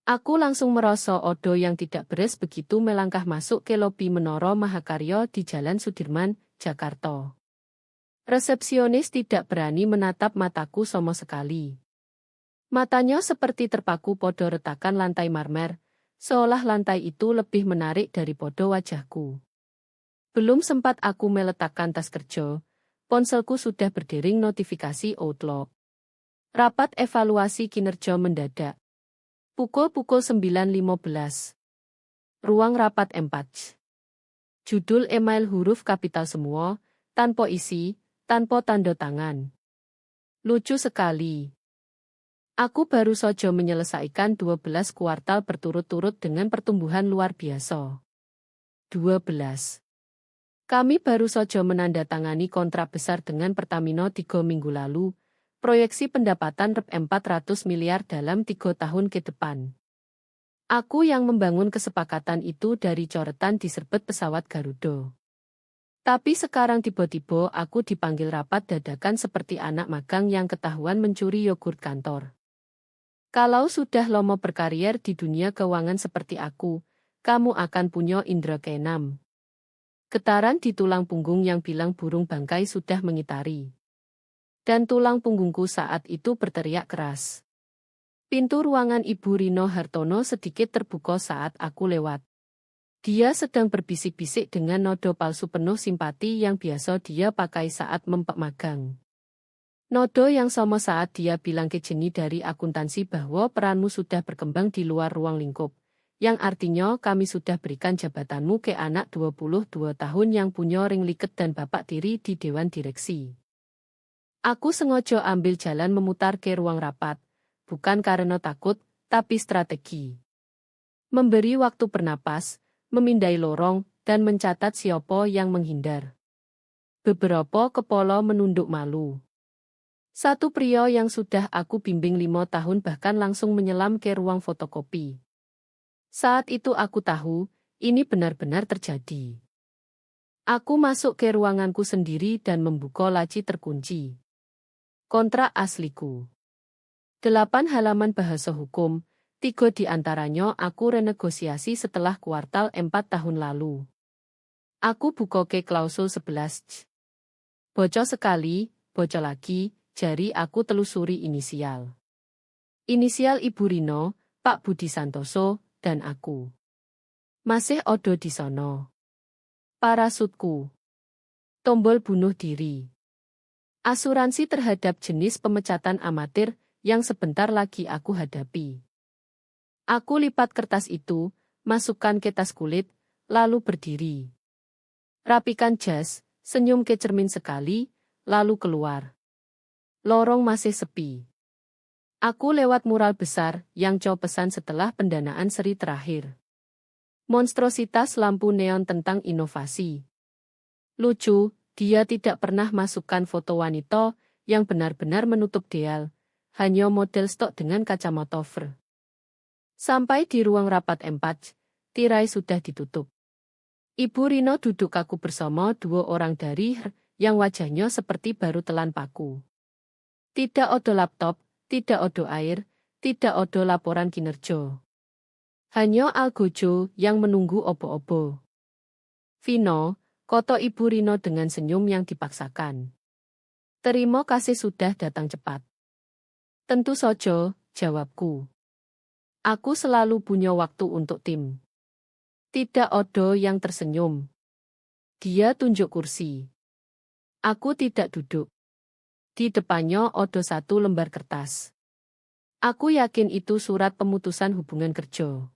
Aku langsung merasa Odo yang tidak beres begitu melangkah masuk ke lobi Menara Mahakarya di Jalan Sudirman, Jakarta. Resepsionis tidak berani menatap mataku sama sekali. Matanya seperti terpaku pada retakan lantai marmer, seolah lantai itu lebih menarik daripada wajahku. Belum sempat aku meletakkan tas kerja, ponselku sudah berdering notifikasi Outlook. Rapat evaluasi kinerja mendadak. Pukul 9.15. Ruang rapat M4. Judul email huruf kapital semua, tanpa isi, tanpa tanda tangan. Lucu sekali. Aku baru saja menyelesaikan 12 kuartal berturut-turut dengan pertumbuhan luar biasa. 12. Kami baru saja menandatangani kontrak besar dengan Pertamina 3 minggu lalu, proyeksi pendapatan Rp 400 miliar dalam 3 tahun ke depan. Aku yang membangun kesepakatan itu dari coretan diserbet pesawat Garuda. Tapi sekarang tiba-tiba aku dipanggil rapat dadakan seperti anak magang yang ketahuan mencuri yogurt kantor. Kalau sudah lama berkarier di dunia keuangan seperti aku, kamu akan punya indera keenam. Getaran di tulang punggung yang bilang burung bangkai sudah mengitari. Dan tulang punggungku saat itu berteriak keras. Pintu ruangan Ibu Rino Hartono sedikit terbuka saat aku lewat. Dia sedang berbisik-bisik dengan nada palsu penuh simpati yang biasa dia pakai saat magang. Nada yang sama saat dia bilang ke Jenny dari akuntansi bahwa peranmu sudah berkembang di luar ruang lingkup, yang artinya kami sudah berikan jabatanmu ke anak 22 tahun yang punya ring liket dan bapak tiri di Dewan Direksi. Aku sengaja ambil jalan memutar ke ruang rapat, bukan karena takut, tapi strategi. Memberi waktu bernapas, memindai lorong, dan mencatat siapa yang menghindar. Beberapa kepala menunduk malu. Satu pria yang sudah aku bimbing 5 tahun bahkan langsung menyelam ke ruang fotokopi. Saat itu aku tahu, ini benar-benar terjadi. Aku masuk ke ruanganku sendiri dan membuka laci terkunci. Kontrak asliku. 8 halaman bahasa hukum, 3 di antaranya aku renegosiasi setelah kuartal 4 tahun lalu. Aku buka ke klausul 11. Bocor sekali, bocor lagi, jari aku telusuri inisial. Inisial Ibu Rino, Pak Budi Santoso, dan aku. Masih Odo di sono. Parasutku. Tombol bunuh diri. Asuransi terhadap jenis pemecatan amatir yang sebentar lagi aku hadapi. Aku lipat kertas itu, masukkan ke tas kulit, lalu berdiri. Rapikan jas, senyum ke cermin sekali, lalu keluar. Lorong masih sepi. Aku lewat mural besar yang Chow pesan setelah pendanaan seri terakhir. Monstrositas lampu neon tentang inovasi. Lucu. Dia tidak pernah masukkan foto wanita yang benar-benar menutup deal, hanya model stok dengan kacamata fur. Sampai di ruang rapat M4, tirai sudah ditutup. Ibu Rino duduk kaku bersama 2 orang dari yang wajahnya seperti baru telan paku. Tidak ada laptop, tidak ada air, tidak ada laporan kinerja. Hanya algojo yang menunggu obo-obo. Vino, kata Ibu Rino dengan senyum yang dipaksakan. Terima kasih sudah datang cepat. Tentu saja, jawabku. Aku selalu punya waktu untuk tim. Tidak ada yang tersenyum. Dia tunjuk kursi. Aku tidak duduk. Di depannya ada 1 lembar kertas. Aku yakin itu surat pemutusan hubungan kerja.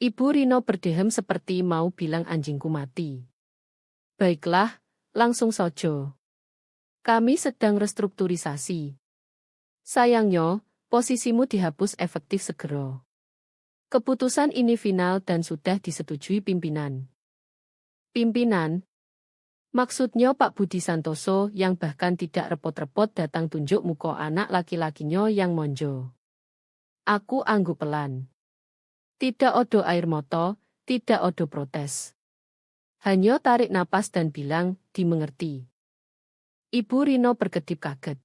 Ibu Rino berdehem seperti mau bilang anjingku mati. Baiklah, langsung saja. Kami sedang restrukturisasi. Sayangnya, posisimu dihapus efektif segera. Keputusan ini final dan sudah disetujui pimpinan. Pimpinan? Maksudnya Pak Budi Santoso yang bahkan tidak repot-repot datang tunjuk muka anak laki-lakinya yang monjo. Aku angguk pelan. Tidak ada air mata, tidak ada protes. Hanya tarik napas dan bilang, dimengerti. Ibu Rino berkedip kaget.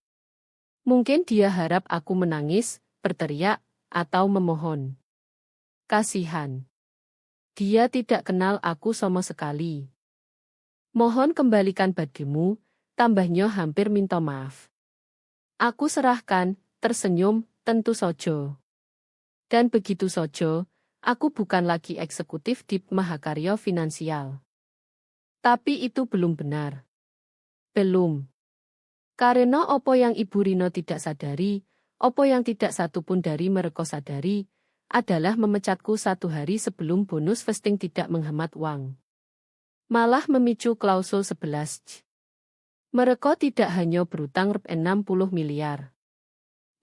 Mungkin dia harap aku menangis, berteriak, atau memohon. Kasihan. Dia tidak kenal aku sama sekali. Mohon kembalikan bademu, tambahnya hampir minta maaf. Aku serahkan, tersenyum, tentu saja. Dan begitu saja, aku bukan lagi eksekutif di Mahakarya Finansial. Tapi itu belum benar. Belum. Karena apa yang Ibu Rino tidak sadari, apa yang tidak satu pun dari mereka sadari, adalah memecatku 1 hari sebelum bonus vesting tidak menghemat uang. Malah memicu klausul 11. Mereka tidak hanya berutang 60 miliar.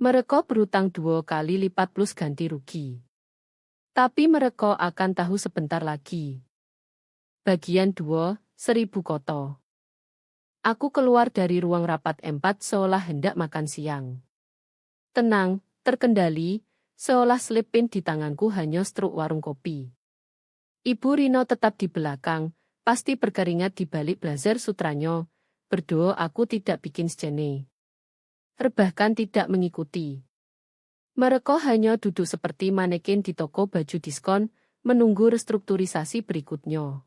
Mereka berutang 2 kali lipat plus ganti rugi. Tapi mereka akan tahu sebentar lagi. Bagian 2, 1000 koto. Aku keluar dari ruang rapat 4 seolah hendak makan siang. Tenang, terkendali, seolah slip pin di tanganku hanya struk warung kopi. Ibu Rino tetap di belakang, pasti berkeringat di balik blazer sutranya, berdoa aku tidak bikin sejene. Bahkan tidak mengikuti. Mereka hanya duduk seperti manekin di toko baju diskon, menunggu restrukturisasi berikutnya.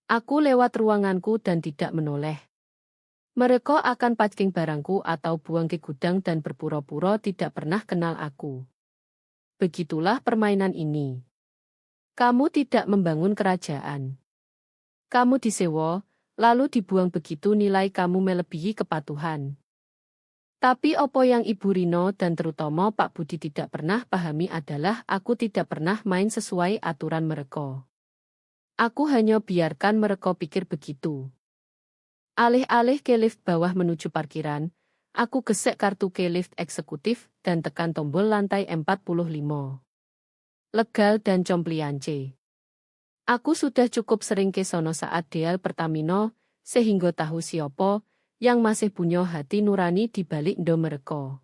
Aku lewat ruanganku dan tidak menoleh. Mereka akan packing barangku atau buang ke gudang dan berpura-pura tidak pernah kenal aku. Begitulah permainan ini. Kamu tidak membangun kerajaan. Kamu disewa, lalu dibuang begitu nilai kamu melebihi kepatuhan. Tapi apa yang Ibu Rino dan terutama Pak Budi tidak pernah pahami adalah aku tidak pernah main sesuai aturan mereka. Aku hanya biarkan mereka pikir begitu. Alih-alih ke lift bawah menuju parkiran, aku gesek kartu ke lift eksekutif dan tekan tombol lantai 45. Legal dan compliance. Aku sudah cukup sering ke sono saat Deal Pertamino, sehingga tahu siapa yang masih punya hati nurani di balik ndo mereka.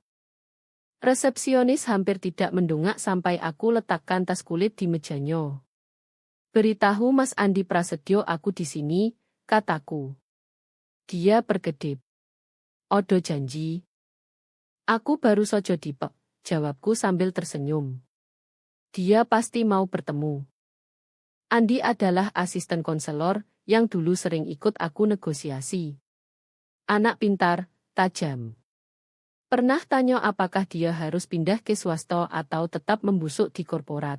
Resepsionis hampir tidak mendongak sampai aku letakkan tas kulit di mejanya. Beritahu Mas Andi Prasetyo aku di sini, kataku. Dia berkedip. Odo janji. Aku baru saja dipek, jawabku sambil tersenyum. Dia pasti mau bertemu. Andi adalah asisten konselor yang dulu sering ikut aku negosiasi. Anak pintar, tajam. Pernah tanya apakah dia harus pindah ke swasta atau tetap membusuk di korporat.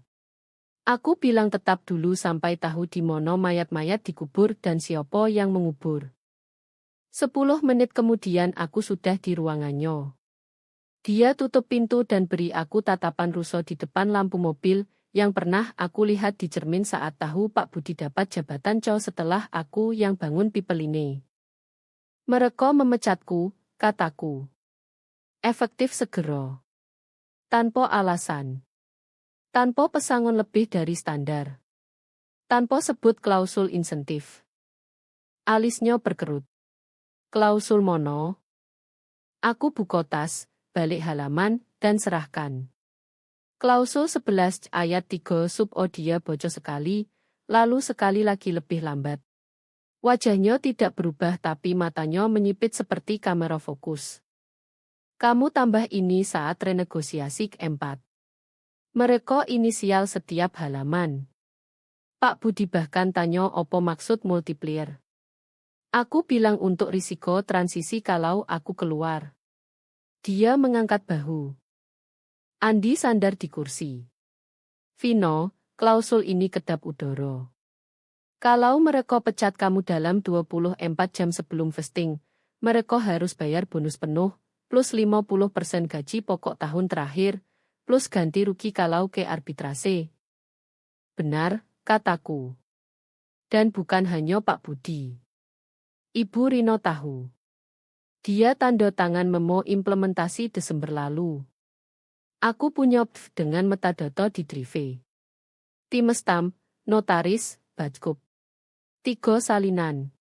Aku bilang tetap dulu sampai tahu di mana mayat-mayat dikubur dan siapa yang mengubur. 10 menit kemudian aku sudah di ruangannya. Dia tutup pintu dan beri aku tatapan ruso di depan lampu mobil yang pernah aku lihat di cermin saat tahu Pak Budi dapat jabatan setelah aku yang bangun pipeline. Mereka memecatku, kataku. Efektif segera. Tanpa alasan. Tanpa pesangon lebih dari standar. Tanpa sebut klausul insentif. Alisnya berkerut. Klausul mono. Aku buka tas, balik halaman, dan serahkan. Klausul 11 ayat 3 sub o dia bocor sekali, lalu sekali lagi lebih lambat. Wajahnya tidak berubah tapi matanya menyipit seperti kamera fokus. Kamu tambah ini saat renegosiasi keempat. Mereka inisial setiap halaman. Pak Budi bahkan tanya apa maksud multiplier. Aku bilang untuk risiko transisi kalau aku keluar. Dia mengangkat bahu. Andi sandar di kursi. Vino, klausul ini kedap udara. Kalau mereka pecat kamu dalam 24 jam sebelum vesting, mereka harus bayar bonus penuh, plus 50% gaji pokok tahun terakhir, plus ganti rugi kalau ke arbitrase. Benar, kataku. Dan bukan hanya Pak Budi. Ibu Rino tahu. Dia tanda tangan memo implementasi Desember lalu. Aku punya PF dengan metadata di drive. Tim stamp, notaris, bajkup. 3 salinan.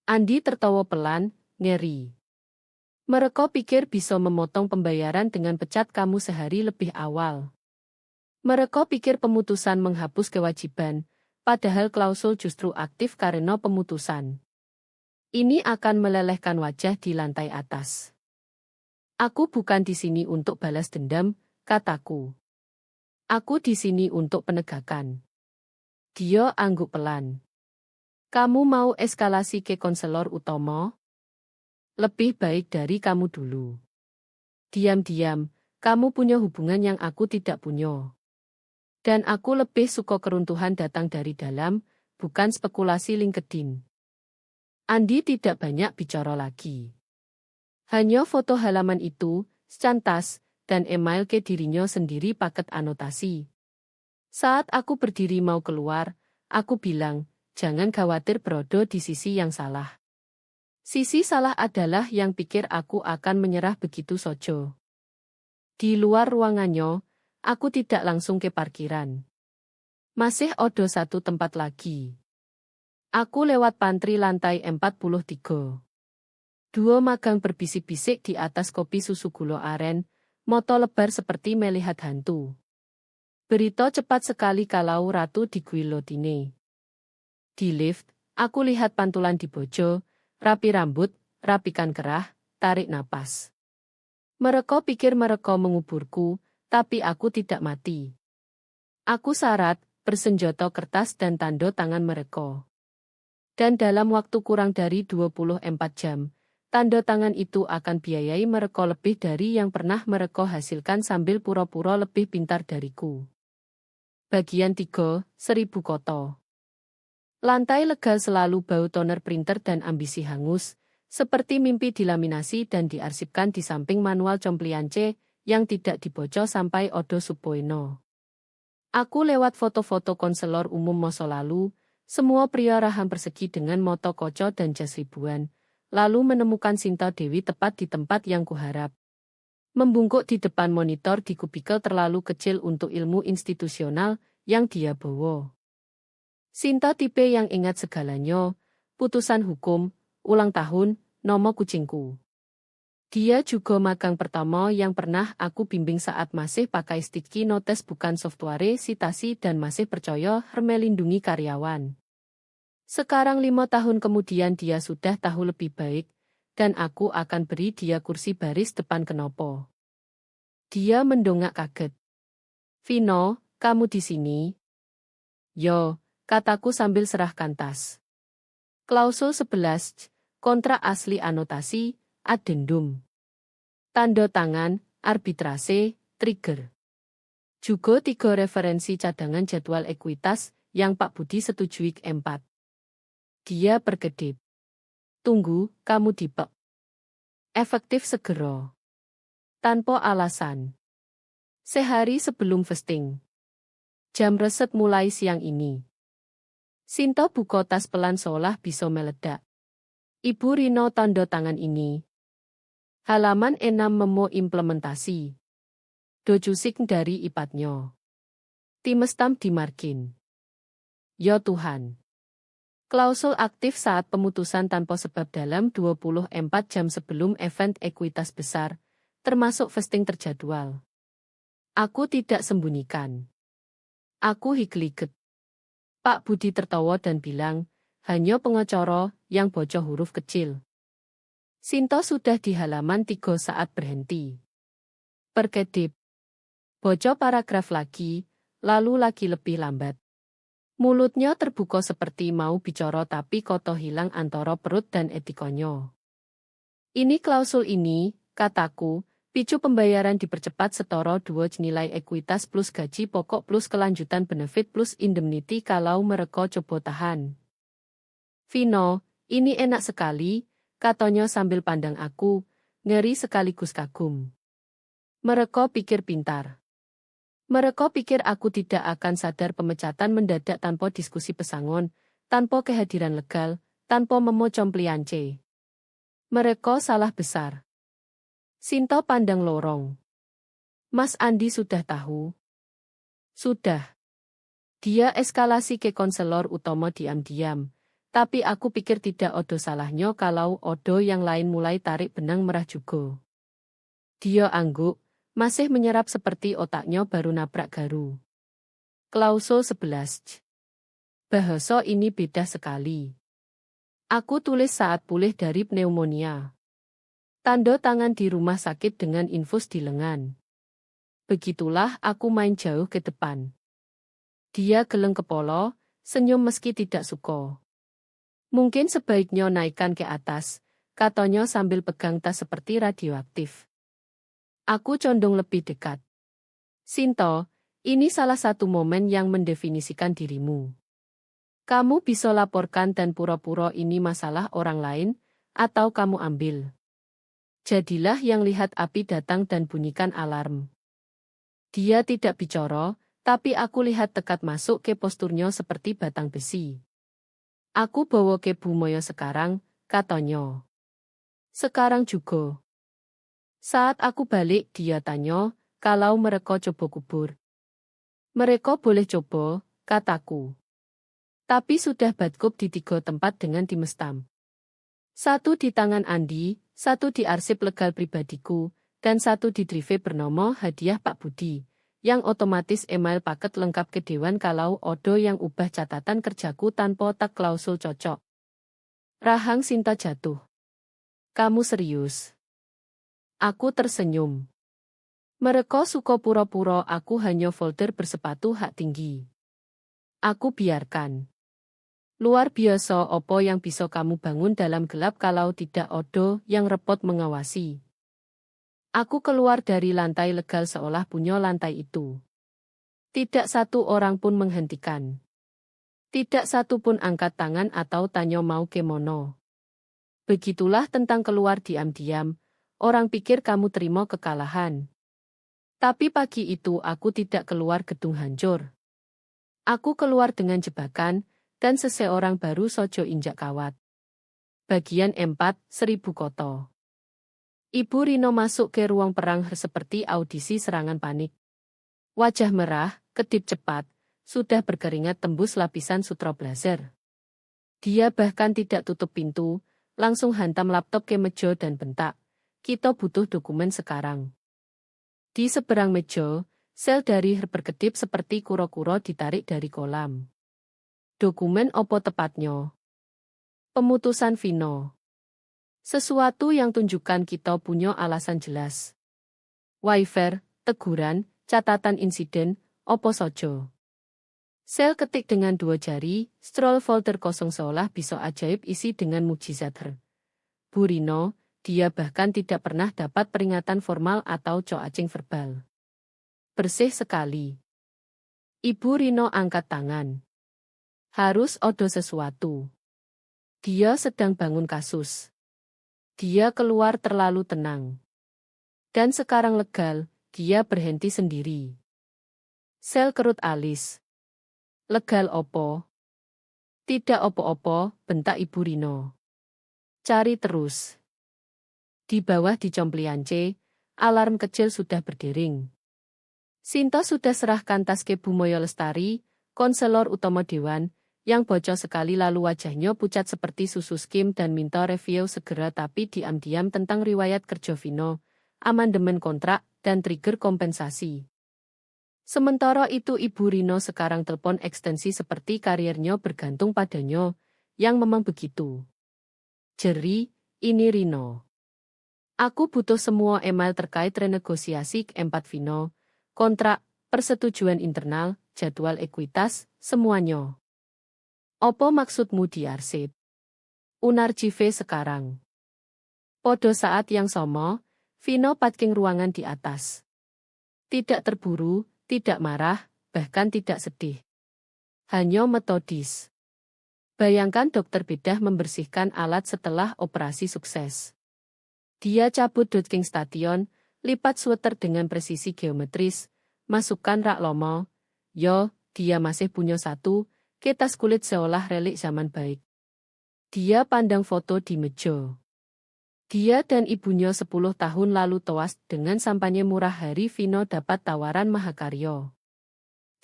Andi tertawa pelan, ngeri. Mereka pikir bisa memotong pembayaran dengan pecat kamu sehari lebih awal. Mereka pikir pemutusan menghapus kewajiban, padahal klausul justru aktif karena pemutusan. Ini akan melelehkan wajah di lantai atas. Aku bukan di sini untuk balas dendam, kataku. Aku di sini untuk penegakan. Dia angguk pelan. Kamu mau eskalasi ke konselor utama? Lebih baik dari kamu dulu. Diam-diam, kamu punya hubungan yang aku tidak punya. Dan aku lebih suka keruntuhan datang dari dalam, bukan spekulasi LinkedIn. Andi tidak banyak bicara lagi. Hanya foto halaman itu, secantas, dan email ke dirinya sendiri paket anotasi. Saat aku berdiri mau keluar, aku bilang, jangan khawatir Brodo di sisi yang salah. Sisi salah adalah yang pikir aku akan menyerah begitu saja. Di luar ruangannya, aku tidak langsung ke parkiran. Masih ada satu tempat lagi. Aku lewat pantry lantai 43. Dua magang berbisik-bisik di atas kopi susu gula aren, moto lebar seperti melihat hantu. Berita cepat sekali kalau Ratu di guillotine. Di lift, aku lihat pantulan di bojo, rapi rambut, rapikan kerah, tarik napas. Mereka pikir mereka menguburku, tapi aku tidak mati. Aku syarat, bersenjata kertas dan tanda tangan mereka. Dan dalam waktu kurang dari 24 jam, tanda tangan itu akan biayai mereka lebih dari yang pernah mereka hasilkan sambil pura-pura lebih pintar dariku. Bagian 3, 1000 koto. Lantai lega selalu bau toner printer dan ambisi hangus, seperti mimpi dilaminasi dan diarsipkan di samping manual compliance yang tidak dibaca sampai Odo Supoeno. Aku lewat foto-foto konselor umum masa lalu, semua pria rahang persegi dengan moto koco dan jas ribuan, lalu menemukan Sinta Dewi tepat di tempat yang kuharap. Membungkuk di depan monitor di kubikel terlalu kecil untuk ilmu institusional yang dia bawa. Sinta tipe yang ingat segalanya, putusan hukum, ulang tahun, nama kucingku. Dia juga magang pertama yang pernah aku bimbing saat masih pakai sticky notes bukan software citasi dan masih percaya melindungi karyawan. Sekarang 5 tahun kemudian dia sudah tahu lebih baik, dan aku akan beri dia kursi baris depan kenopo. Dia mendongak kaget. Vino, kamu di sini? Yo, kataku sambil serahkan tas. Klausul 11, kontrak asli anotasi, addendum. Tanda tangan, arbitrase, trigger. Juga 3 referensi cadangan jadwal ekuitas yang Pak Budi setujui ke-4. Dia berkedip. Tunggu, kamu dipek. Efektif segera. Tanpa alasan. Sehari sebelum vesting. Jam reset mulai siang ini. Sinta buka tas pelan seolah bisa meledak. Ibu Rino tanda tangan ini. Halaman 6 memo implementasi. Dojusik dari ipatnya. Timestamp di margin. Ya Tuhan. Klausul aktif saat pemutusan tanpa sebab dalam 24 jam sebelum event ekuitas besar, termasuk vesting terjadwal. Aku tidak sembunyikan. Aku hikliget. Pak Budi tertawa dan bilang, hanya pengacara yang bocah huruf kecil. Sinta sudah di halaman 3 saat berhenti. Perkedip. Bocah paragraf lagi, lalu lagi lebih lambat. Mulutnya terbuka seperti mau bicara tapi koto hilang antara perut dan etikonya. Ini klausul ini, kataku, picu pembayaran dipercepat setara 2 nilai ekuitas plus gaji pokok plus kelanjutan benefit plus indemnity kalau mereka coba tahan. Vino, ini enak sekali, katanya sambil pandang aku, ngeri sekaligus kagum. Mereka pikir pintar. Mereka pikir aku tidak akan sadar pemecatan mendadak tanpa diskusi pesangon, tanpa kehadiran legal, tanpa memo compliance. Mereka salah besar. Sinta pandang lorong. Mas Andi sudah tahu? Sudah. Dia eskalasi ke konselor utama diam-diam, tapi aku pikir tidak ada salahnya kalau ada yang lain mulai tarik benang merah juga. Dia angguk. Masih menyerap seperti otaknya baru nabrak garu. Klausul 11. Bahasa ini beda sekali. Aku tulis saat pulih dari pneumonia. Tanda tangan di rumah sakit dengan infus di lengan. Begitulah aku main jauh ke depan. Dia geleng kepala, senyum meski tidak suka. Mungkin sebaiknya naikkan ke atas, katanya sambil pegang tas seperti radioaktif. Aku condong lebih dekat. Sinto, ini salah satu momen yang mendefinisikan dirimu. Kamu bisa laporkan dan pura-pura ini masalah orang lain, atau kamu ambil. Jadilah yang lihat api datang dan bunyikan alarm. Dia tidak bicara, tapi aku lihat tekat masuk ke posturnya seperti batang besi. Aku bawa ke Bumoyo sekarang, katanya. Sekarang juga. Saat aku balik, dia tanya, kalau mereka coba kubur. Mereka boleh coba, kataku. Tapi sudah badkup di 3 tempat dengan dimestam. 1 di tangan Andi, 1 di arsip legal pribadiku, dan 1 di drive bernama Hadiah Pak Budi, yang otomatis email paket lengkap ke Dewan kalau Odo yang ubah catatan kerjaku tanpa tak klausul cocok. Rahang Sinta jatuh. Kamu serius? Aku tersenyum. Mereka suka pura-pura aku hanya folder bersepatu hak tinggi. Aku biarkan. Luar biasa opo yang bisa kamu bangun dalam gelap kalau tidak Odo yang repot mengawasi. Aku keluar dari lantai legal seolah punya lantai itu. Tidak satu orang pun menghentikan. Tidak satu pun angkat tangan atau tanya mau kemono. Begitulah tentang keluar diam-diam, orang pikir kamu terima kekalahan. Tapi pagi itu aku tidak keluar gedung hancur. Aku keluar dengan jebakan, dan seseorang baru sojo injak kawat. Bagian 4, 1000 koto. Ibu Rino masuk ke ruang perang seperti audisi serangan panik. Wajah merah, kedip cepat, sudah berkeringat tembus lapisan sutra blazer. Dia bahkan tidak tutup pintu, langsung hantam laptop ke meja dan bentak. Kita butuh dokumen sekarang. Di seberang meja, sel dari berkedip seperti kura-kura ditarik dari kolam. Dokumen opo tepatnya? Pemutusan Vino. Sesuatu yang tunjukkan kita punya alasan jelas. Waiver, teguran, catatan insiden, opo sojo. Sel ketik dengan 2 jari, scroll folder kosong seolah bisa ajaib isi dengan mukjizat her. Bu Rino, dia bahkan tidak pernah dapat peringatan formal atau coaching verbal. Bersih sekali. Ibu Rino angkat tangan. Harus ada sesuatu. Dia sedang bangun kasus. Dia keluar terlalu tenang. Dan sekarang legal, dia berhenti sendiri. Sel kerut alis. Legal opo? Tidak opo-opo, bentak Ibu Rino. Cari terus. Di bawah di Compliance, alarm kecil sudah berdering. Sinto sudah serahkan tas ke Bumoyo Lestari, konselor utama Dewan, yang bocor sekali lalu wajahnya pucat seperti susu skim dan minta review segera tapi diam-diam tentang riwayat kerja Vino, amandemen kontrak, dan trigger kompensasi. Sementara itu Ibu Rino sekarang telepon ekstensi seperti karirnya bergantung padanya, yang memang begitu. Jeri, ini Rino. Aku butuh semua email terkait renegosiasi keempat Vino, kontrak, persetujuan internal, jadwal ekuitas, semuanya. Opo maksudmu diarsip? Unar Jive sekarang. Podo saat yang sama, Vino parking ruangan di atas. Tidak terburu, tidak marah, bahkan tidak sedih. Hanya metodis. Bayangkan dokter bedah membersihkan alat setelah operasi sukses. Dia cabut dotking station, lipat sweater dengan presisi geometris, masukkan rak lomo. Yo, dia masih punya 1, ke tas kulit seolah relik zaman baik. Dia pandang foto di meja. Dia dan ibunya 10 tahun lalu tewas dengan sampanye murah hari Vino dapat tawaran mahakarya.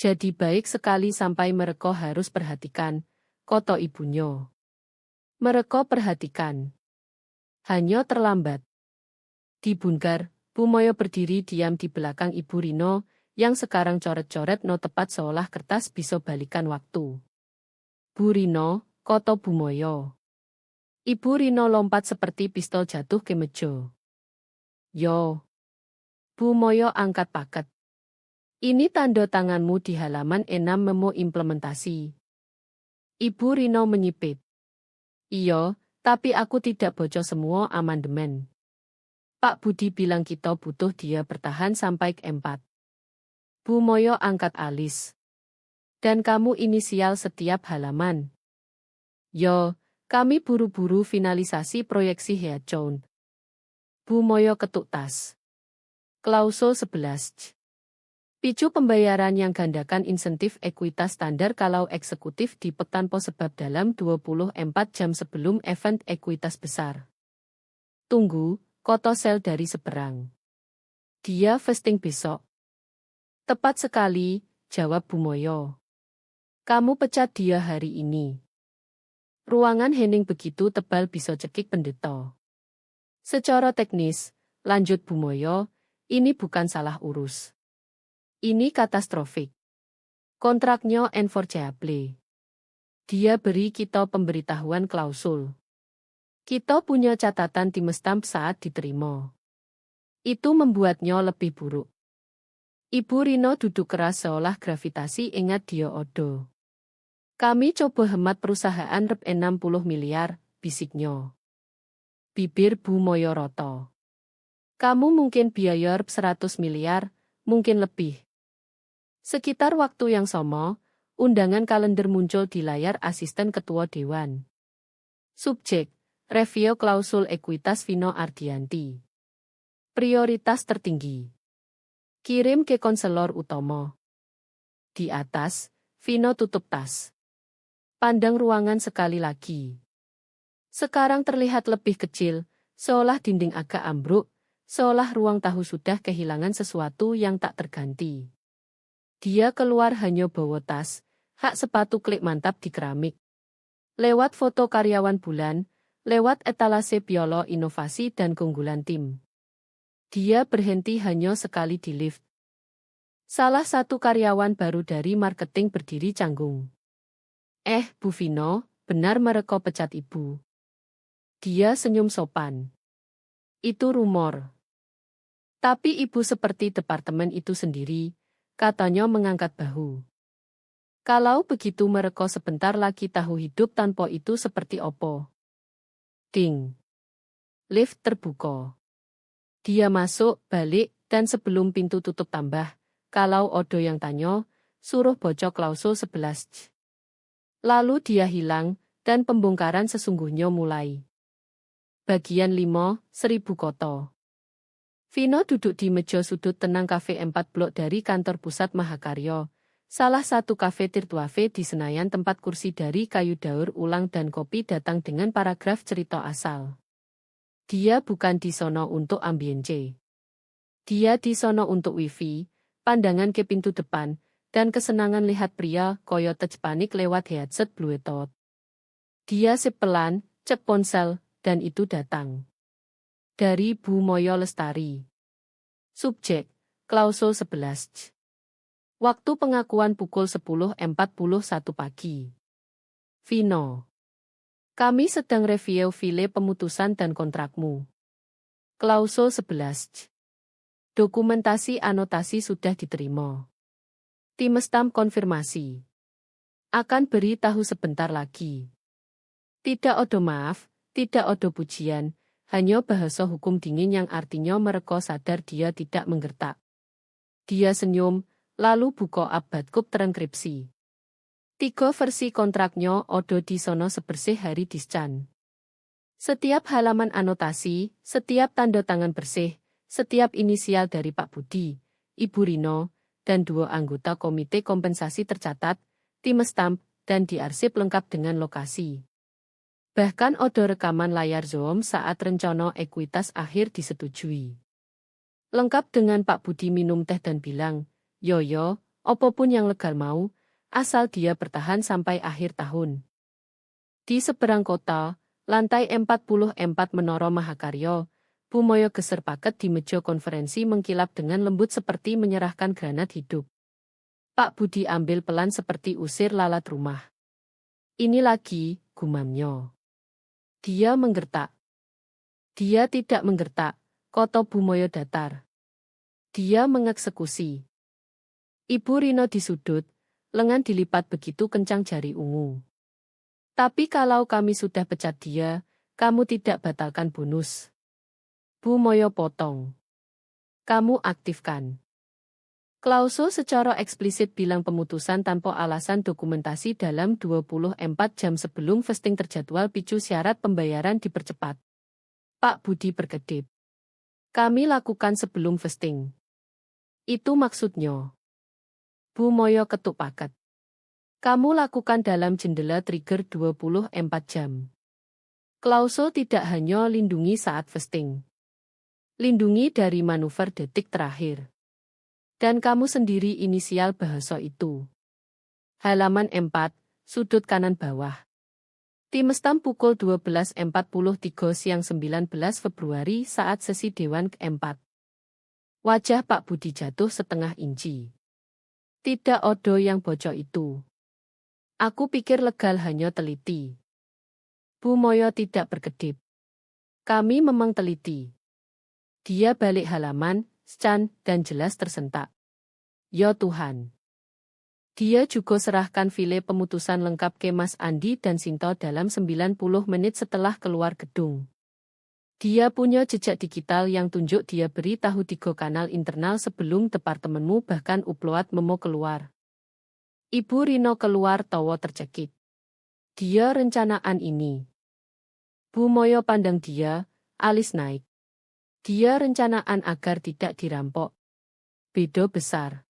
Jadi baik sekali sampai mereka harus perhatikan, koto ibunya. Mereka perhatikan. Hanya terlambat. Di bungkar, Bumoyo berdiri diam di belakang Ibu Rino, yang sekarang coret-coret no tepat seolah kertas bisa balikan waktu. Bu Rino, koto Bumoyo. Ibu Rino lompat seperti pistol jatuh ke meja. Yo. Bumoyo angkat paket. Ini tanda tanganmu di halaman 6 memo implementasi. Ibu Rino menyipit. Iya, tapi aku tidak baca semua amandemen. Pak Budi bilang kita butuh dia bertahan sampai Q4. Bu Moyo angkat alis. Dan kamu inisial setiap halaman. Yo, kami buru-buru finalisasi proyeksi Heacoun. Bu Moyo ketuk tas. Klausul 11. Picu pembayaran yang gandakan insentif ekuitas standar kalau eksekutif di Pekanpo sebab dalam 24 jam sebelum event ekuitas besar. Tunggu, koto sel dari seberang. Dia vesting besok. Tepat sekali, jawab Bu Moyo. Kamu pecat dia hari ini. Ruangan hening begitu tebal bisa cekik pendeta. Secara teknis, lanjut Bu Moyo, ini bukan salah urus. Ini katastrofik. Kontraknya enforceable. Dia beri kita pemberitahuan klausul. Kita punya catatan timestamp saat diterima. Itu membuatnya lebih buruk. Ibu Rino duduk keras seolah gravitasi ingat dia odo. Kami coba hemat perusahaan rep 60 miliar, bisiknya. Bibir Bu Moyo roto. Kamu mungkin biaya rep 100 miliar, mungkin lebih. Sekitar waktu yang sama, undangan kalender muncul di layar asisten ketua dewan. Subjek, review klausul ekuitas Vino Ardianti. Prioritas tertinggi. Kirim ke konselor utama. Di atas, Vino tutup tas. Pandang ruangan sekali lagi. Sekarang terlihat lebih kecil, seolah dinding agak ambruk, seolah ruang tahu sudah kehilangan sesuatu yang tak terganti. Dia keluar hanya bawa tas, hak sepatu klik mantap di keramik. Lewat foto karyawan bulan, lewat etalase piolo inovasi dan keunggulan tim. Dia berhenti hanya sekali di lift. Salah satu karyawan baru dari marketing berdiri canggung. Bu Vino, benar mereka pecat ibu. Dia senyum sopan. Itu rumor. Tapi ibu seperti departemen itu sendiri, katanya mengangkat bahu. Kalau begitu mereka sebentar lagi tahu hidup tanpa itu seperti opo. Ding. Lift terbuka. Dia masuk, balik, dan sebelum pintu tutup tambah, kalau Odo yang tanya, suruh bocok klausul 11. Lalu dia hilang, dan pembongkaran sesungguhnya mulai. Bagian 5, 1000 koto. Vino duduk di meja sudut tenang kafe 4 blok dari kantor pusat Mahakarya, salah satu kafe Tirtuafe di Senayan tempat kursi dari kayu daur ulang dan kopi datang dengan paragraf cerita asal. Dia bukan di sono untuk ambience. Dia di sono untuk wifi, pandangan ke pintu depan, dan kesenangan lihat pria koyo tej panik lewat headset Bluetooth. Dia sip pelan, cek ponsel, dan itu datang. Dari Bu Moyo Lestari. Subjek, klausul 11. Waktu pengakuan pukul 10.41 pagi. Vino. Kami sedang review file pemutusan dan kontrakmu. Klausul 11. Dokumentasi anotasi sudah diterima. Timestamp konfirmasi. Akan beri tahu sebentar lagi. Tidak odo maaf, tidak odo pujian, hanya bahasa hukum dingin yang artinya mereka sadar dia tidak menggertak. Dia senyum, lalu buka abadkup terenkripsi. 3 versi kontraknya odo di sono sebersih hari discan. Setiap halaman anotasi, setiap tanda tangan bersih, setiap inisial dari Pak Budi, Ibu Rino, dan 2 anggota komite kompensasi tercatat, timestamp, dan diarsip lengkap dengan lokasi. Bahkan odo rekaman layar Zoom saat rencana ekuitas akhir disetujui. Lengkap dengan Pak Budi minum teh dan bilang, yo, apapun yang legal mau, asal dia bertahan sampai akhir tahun. Di seberang kota, lantai 44 Menara Mahakarya, Bu Moyo geser paket di meja konferensi mengkilap dengan lembut seperti menyerahkan granat hidup. Pak Budi ambil pelan seperti usir lalat rumah. Ini lagi, gumamnya. Dia menggertak. Dia tidak menggertak, koto Bu Moyo datar. Dia mengeksekusi. Ibu Rino di sudut, lengan dilipat begitu kencang jari ungu. Tapi kalau kami sudah pecat dia, kamu tidak batalkan bonus. Bu Moyo potong. Kamu aktifkan. Klausul secara eksplisit bilang pemutusan tanpa alasan dokumentasi dalam 24 jam sebelum vesting terjadwal picu syarat pembayaran dipercepat. Pak Budi berkedip. Kami lakukan sebelum vesting. Itu maksudnya. Bu Moyo ketuk paket. Kamu lakukan dalam jendela trigger 24 jam. Klausul tidak hanya lindungi saat vesting. Lindungi dari manuver detik terakhir. Dan kamu sendiri inisial bahasa itu. Halaman 4, sudut kanan bawah. Tim stam pukul 12.43 siang 19 Februari saat sesi Dewan ke-4. Wajah Pak Budi jatuh setengah inci. Tidak odo yang bocor itu. Aku pikir legal hanya teliti. Bu Moyo tidak berkedip. Kami memang teliti. Dia balik halaman, scan, dan jelas tersentak. Ya Tuhan. Dia juga serahkan file pemutusan lengkap ke Mas Andi dan Sinto dalam 90 menit setelah keluar gedung. Dia punya jejak digital yang tunjuk dia beri tahu 3 kanal internal sebelum departemenmu bahkan upload memo keluar. Ibu Rino keluar tawa tercekik. Dia rencanaan ini. Bu Moyo pandang dia, alis naik. Dia rencanaan agar tidak dirampok. Beda besar.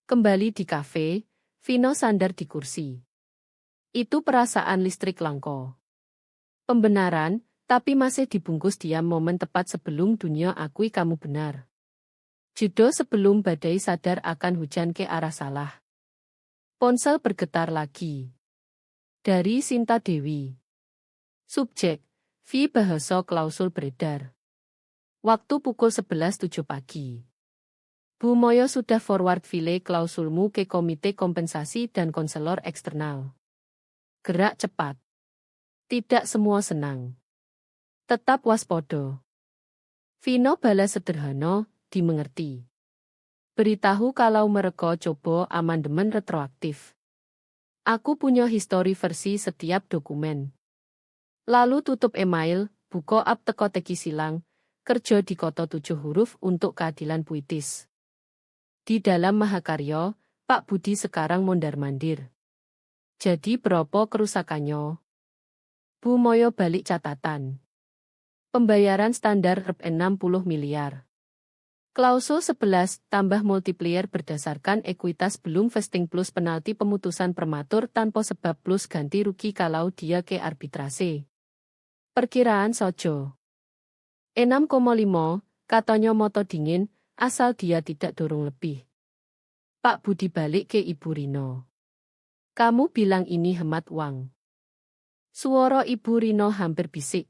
Kembali di kafe, Vino sandar di kursi. Itu perasaan listrik langko. Pembenaran, tapi masih dibungkus diam momen tepat sebelum dunia akui kamu benar. Judo sebelum badai sadar akan hujan ke arah salah. Ponsel bergetar lagi. Dari Sinta Dewi. Subjek, V bahasa klausul beredar. Waktu pukul 11.07 pagi. Bu Moyo sudah forward file klausulmu ke Komite Kompensasi dan Konselor Eksternal. Gerak cepat. Tidak semua senang. Tetap waspada. Vino balas sederhana, dimengerti. Beritahu kalau mereka coba amandemen retroaktif. Aku punya histori versi setiap dokumen. Lalu tutup email, buka up teko teki silang, kerja di kota 7 huruf untuk keadilan puitis. Di dalam Mahakarya, Pak Budi sekarang mondar-mandir. Jadi berapa kerusakannya? Bu Moyo balik catatan. Pembayaran standar Rp 60 miliar. Klausul 11 tambah multiplier berdasarkan ekuitas belum vesting plus penalti pemutusan prematur tanpa sebab plus ganti rugi kalau dia ke arbitrase. Perkiraan sojo. 6,5, katanya moto dingin, asal dia tidak dorong lebih. Pak Budi balik ke Ibu Rino. Kamu bilang ini hemat uang. Suara Ibu Rino hampir bisik.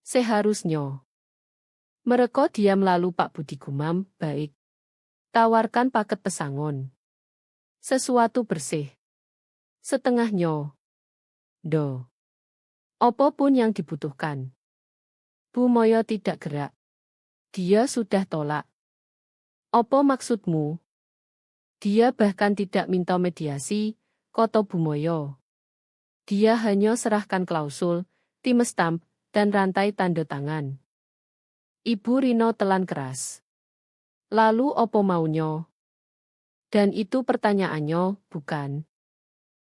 Seharusnya. Mereka diam lalu Pak Budi gumam, baik. Tawarkan paket pesangon. Sesuatu bersih. Setengahnya. Do. Apapun yang dibutuhkan. Bu Moyo tidak gerak. Dia sudah tolak. Apa maksudmu? Dia bahkan tidak minta mediasi, kata Bu Moyo. Dia hanya serahkan klausul, tim stamp, dan rantai tanda tangan. Ibu Rino telan keras. Lalu opo maunya? Dan itu pertanyaannya, bukan?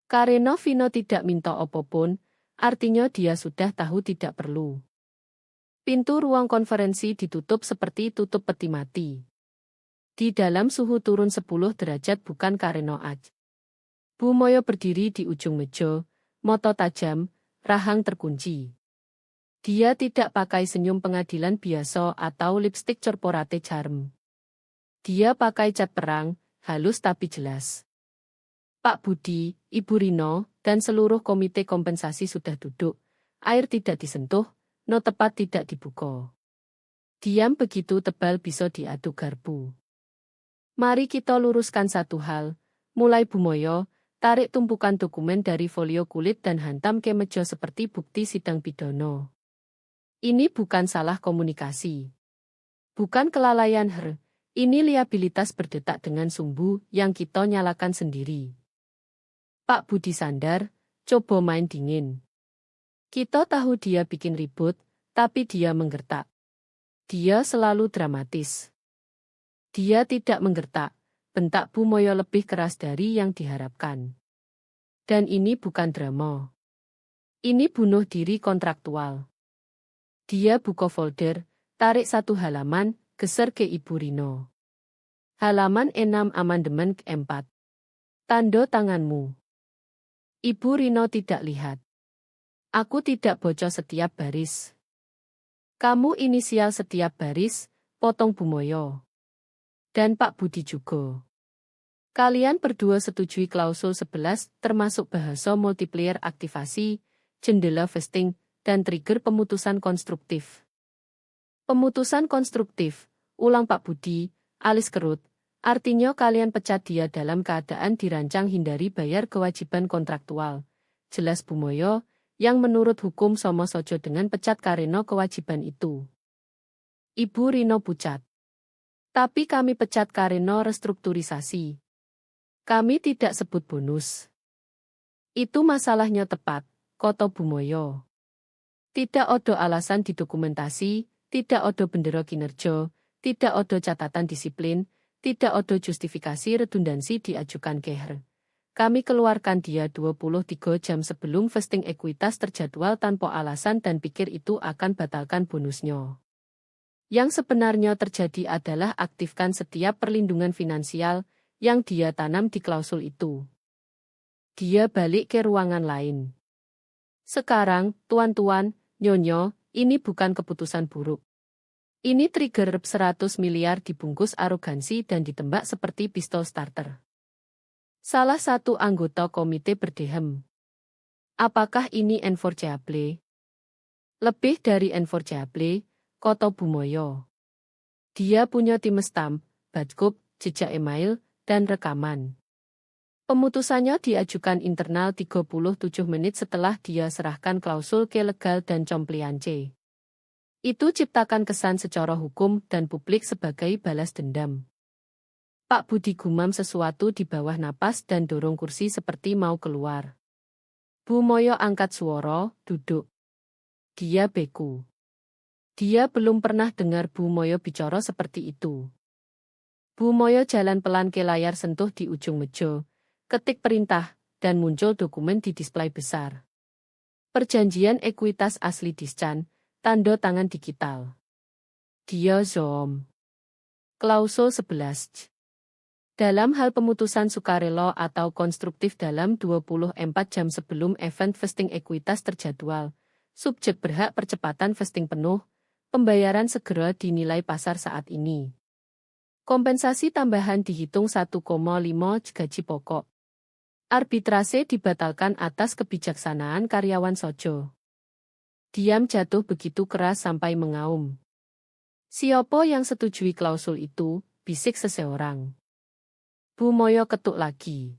Karena Vino tidak minta apapun, artinya dia sudah tahu tidak perlu. Pintu ruang konferensi ditutup seperti tutup peti mati. Di dalam suhu turun 10 derajat bukan karena aj. Bu Moyo berdiri di ujung meja, mata tajam, rahang terkunci. Dia tidak pakai senyum pengadilan biasa atau lipstik corporate charm. Dia pakai cat perang, halus tapi jelas. Pak Budi, Ibu Rino, dan seluruh komite kompensasi sudah duduk. Air tidak disentuh, no tepat tidak dibuka. Diam begitu tebal bisa diaduk garpu. Mari kita luruskan satu hal, mulai Bu Moyo, tarik tumpukan dokumen dari folio kulit dan hantam ke meja seperti bukti sidang pidana. Ini bukan salah komunikasi. Bukan kelalaian Ini liabilitas berdetak dengan sumbu yang kita nyalakan sendiri. Pak Budi sandar, coba main dingin. Kita tahu dia bikin ribut, tapi dia menggertak. Dia selalu dramatis. Dia tidak menggertak, bentak Bu Moyo lebih keras dari yang diharapkan. Dan ini bukan drama. Ini bunuh diri kontraktual. Dia buka folder, tarik satu halaman, geser ke Ibu Rino. Halaman 6 amandemen ke-4. Tanda tanganmu. Ibu Rino tidak lihat. Aku tidak baca setiap baris. Kamu inisial setiap baris, potong Bu Moyo. Dan Pak Budi juga. Kalian berdua setujui klausul 11 termasuk bahasa multiplier aktivasi, jendela vesting, dan trigger pemutusan konstruktif. Pemutusan konstruktif, ulang Pak Budi, alis kerut, artinya kalian pecat dia dalam keadaan dirancang hindari bayar kewajiban kontraktual. Jelas Bu Moyo, yang menurut hukum sama sojo dengan pecat karena kewajiban itu. Ibu Rino pucat. Tapi kami pecat karena restrukturisasi. Kami tidak sebut bonus. Itu masalahnya tepat, kata Bu Moyo. Tidak ada alasan di dokumentasi, tidak ada bendera kinerja, tidak ada catatan disiplin, tidak ada justifikasi redundansi diajukan Keher. Kami keluarkan dia 23 jam sebelum vesting ekuitas terjadwal tanpa alasan dan pikir itu akan batalkan bonusnya. Yang sebenarnya terjadi adalah aktifkan setiap perlindungan finansial yang dia tanam di klausul itu. Dia balik ke ruangan lain. Sekarang, tuan-tuan, nyonya, ini bukan keputusan buruk. Ini trigger 100 miliar dibungkus arogansi dan ditembak seperti pistol starter. Salah satu anggota komite berdehem. Apakah ini enforceable? Lebih dari enforceable, kata Bu Moyo. Dia punya tim stamp, badkup, jejak email, dan rekaman. Pemutusannya diajukan internal 37 menit setelah dia serahkan klausul ke legal dan compliance. Itu ciptakan kesan secara hukum dan publik sebagai balas dendam. Pak Budi gumam sesuatu di bawah napas dan dorong kursi seperti mau keluar. Bu Moyo angkat suara, duduk. Dia beku. Dia belum pernah dengar Bu Moyo bicara seperti itu. Bu Moyo jalan pelan ke layar sentuh di ujung meja, ketik perintah, dan muncul dokumen di display besar. Perjanjian ekuitas asli Discan, tanda tangan digital. Dia zoom. Klausul 11. Dalam hal pemutusan sukarela atau konstruktif dalam 24 jam sebelum event vesting ekuitas terjadwal, subjek berhak percepatan vesting penuh, pembayaran segera dinilai pasar saat ini. Kompensasi tambahan dihitung 1,5 gaji pokok. Arbitrase dibatalkan atas kebijaksanaan karyawan sojo. Diam jatuh begitu keras sampai mengaum. Siapa yang setujui klausul itu, bisik seseorang. Bu Moyo ketuk lagi.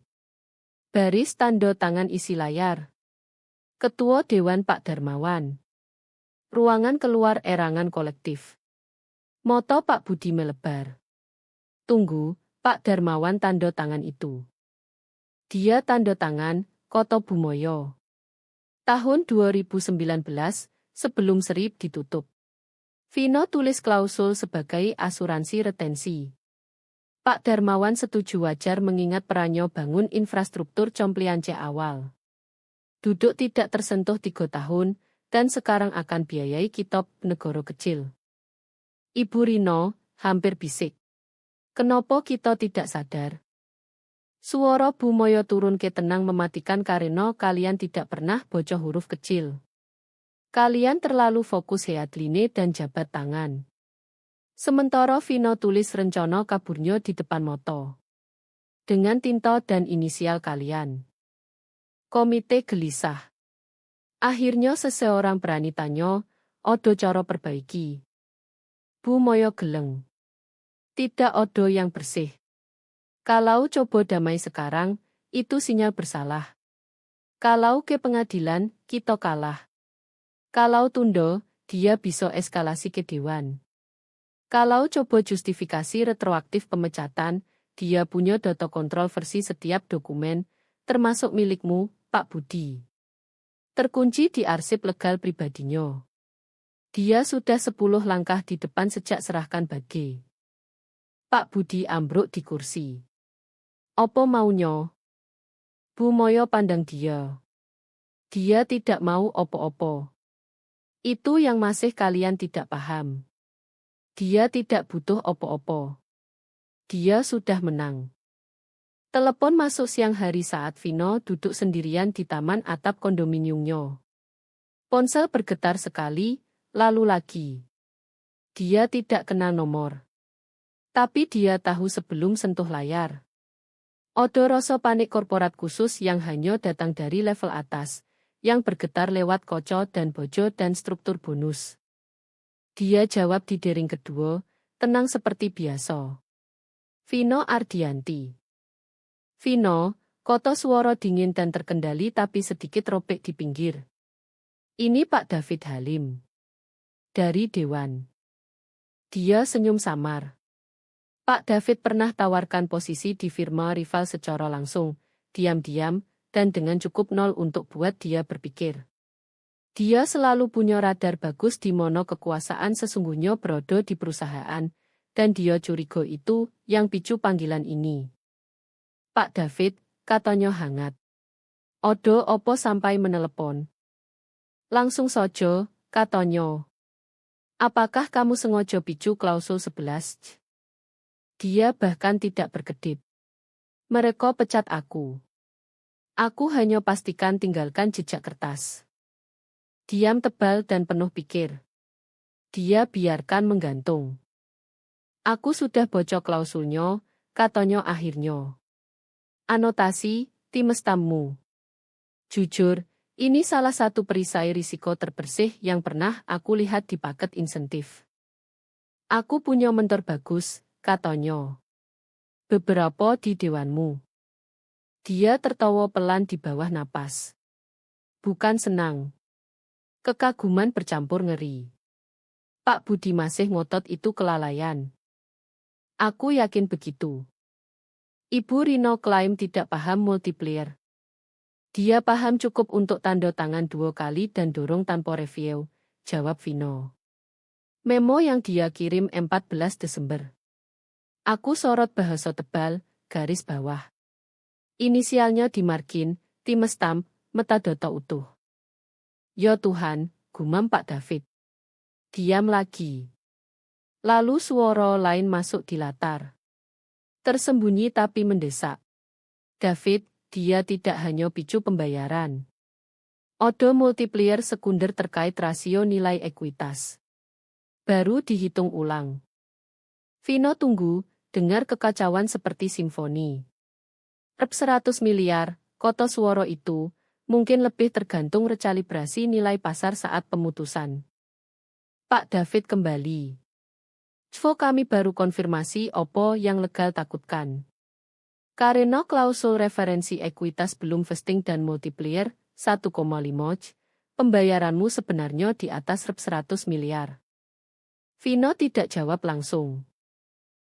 Baris tanda tangan isi layar. Ketua Dewan Pak Darmawan. Ruangan keluar erangan kolektif. Moto Pak Budi melebar. Tunggu, Pak Darmawan tanda tangan itu. Dia tanda tangan, kata Bu Moyo. Tahun 2019, sebelum serip ditutup. Vino tulis klausul sebagai asuransi retensi. Pak Darmawan setuju wajar mengingat perannya bangun infrastruktur compliance awal. Duduk tidak tersentuh 3 tahun, dan sekarang akan biayai kitab negara kecil. Ibu Rino, hampir bisik. Kenapa kita tidak sadar? Suara Bu Moyo turun ke tenang mematikan karena kalian tidak pernah baca huruf kecil. Kalian terlalu fokus headline dan jabat tangan. Sementara Vino tulis rencana kaburnya di depan mata. Dengan tinta dan inisial kalian. Komite gelisah. Akhirnya seseorang berani tanya, odo cara perbaiki. Bu Moyo geleng. Tidak odo yang bersih. Kalau coba damai sekarang, itu sinyal bersalah. Kalau ke pengadilan, kita kalah. Kalau tunda, dia bisa eskalasi ke dewan. Kalau coba justifikasi retroaktif pemecatan, dia punya data kontrol versi setiap dokumen, termasuk milikmu, Pak Budi. Terkunci di arsip legal pribadinya. Dia sudah 10 langkah di depan sejak serahkan Bage. Pak Budi ambruk di kursi. Opo maunya? Bu Moyo pandang dia. Dia tidak mau opo-opo. Itu yang masih kalian tidak paham. Dia tidak butuh opo-opo. Dia sudah menang. Telepon masuk siang hari saat Vino duduk sendirian di taman atap kondominiumnya. Ponsel bergetar sekali, lalu lagi. Dia tidak kenal nomor. Tapi dia tahu sebelum sentuh layar. Ada rasa panik korporat khusus yang hanya datang dari level atas, yang bergetar lewat koco dan bojo dan struktur bonus. Dia jawab di dering kedua, tenang seperti biasa. Vino Ardianti. Vino, koto suara dingin dan terkendali tapi sedikit robek di pinggir. Ini Pak David Halim. Dari Dewan. Dia senyum samar. Pak David pernah tawarkan posisi di firma rival secara langsung, diam-diam, dan dengan cukup nol untuk buat dia berpikir. Dia selalu punya radar bagus di mana kekuasaan sesungguhnya berada di perusahaan, dan dia curiga itu yang picu panggilan ini. Pak David, katanya hangat. Odo opo sampai menelepon. Langsung saja, katanya. Apakah kamu sengaja picu klausul 11? Dia bahkan tidak berkedip. Mereka pecat aku. Aku hanya pastikan tinggalkan jejak kertas. Diam tebal dan penuh pikir. Dia biarkan menggantung. Aku sudah bocok klausulnya, katanya akhirnya. Anotasi, timestammu. Jujur, ini salah satu perisai risiko terbersih yang pernah aku lihat di paket insentif. Aku punya mentor bagus, katanya. Beberapa di dewanmu. Dia tertawa pelan di bawah napas. Bukan senang. Kekaguman bercampur ngeri. Pak Budi masih ngotot itu kelalaian. Aku yakin begitu. Ibu Rino klaim tidak paham multiplier. Dia paham cukup untuk tanda tangan 2 kali dan dorong tanpa review, jawab Vino. Memo yang dia kirim 14 Desember. Aku sorot bahasa tebal, garis bawah. Inisialnya di margin, timestamp, metadata utuh. Ya Tuhan, gumam Pak David. Diam lagi. Lalu suara lain masuk di latar. Tersembunyi tapi mendesak. David, dia tidak hanya picu pembayaran. Ada multiplier sekunder terkait rasio nilai ekuitas. Baru dihitung ulang. Vino tunggu, dengar kekacauan seperti simfoni. Rp 100 miliar, koto suara itu, mungkin lebih tergantung rekalibrasi nilai pasar saat pemutusan. Pak David kembali. Cvo kami baru konfirmasi opo yang legal takutkan. Karena klausul referensi ekuitas belum vesting dan multiplier, 1,5, pembayaranmu sebenarnya di atas Rp 100 miliar. Vino tidak jawab langsung.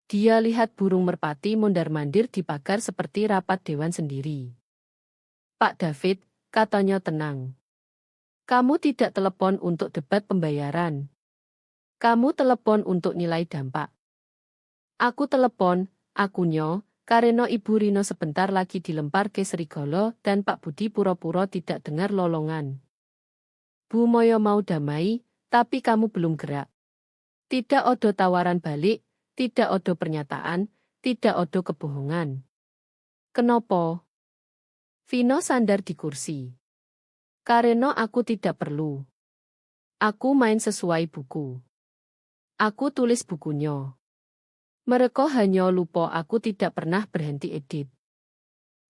Dia lihat burung merpati mondar-mandir di pagar seperti rapat dewan sendiri. Pak David, katanya tenang. Kamu tidak telepon untuk debat pembayaran. Kamu telepon untuk nilai dampak. Aku telepon, akunya, karena Ibu Rino sebentar lagi dilempar ke serigala dan Pak Budi pura-pura tidak dengar lolongan. Bu Moyo mau damai, tapi kamu belum gerak. Tidak ada tawaran balik. Tidak ada pernyataan, tidak ada kebohongan. Kenapa? Vino sandar di kursi. Karena aku tidak perlu. Aku main sesuai buku. Aku tulis bukunya. Mereka hanya lupa aku tidak pernah berhenti edit.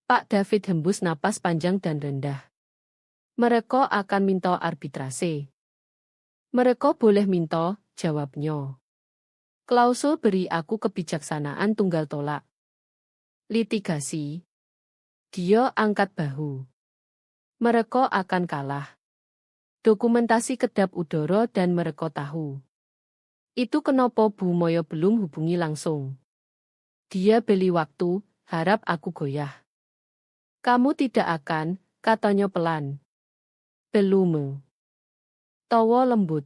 Pak David hembus napas panjang dan rendah. Mereka akan minta arbitrase. Mereka boleh minta, jawabnya. Klausul beri aku kebijaksanaan tunggal tolak. Litigasi. Dia angkat bahu. Mereka akan kalah. Dokumentasi kedap udara dan mereka tahu. Itu kenapa Bu Moyo belum hubungi langsung. Dia beli waktu, harap aku goyah. Kamu tidak akan, katanya pelan. Belum. Tawa lembut.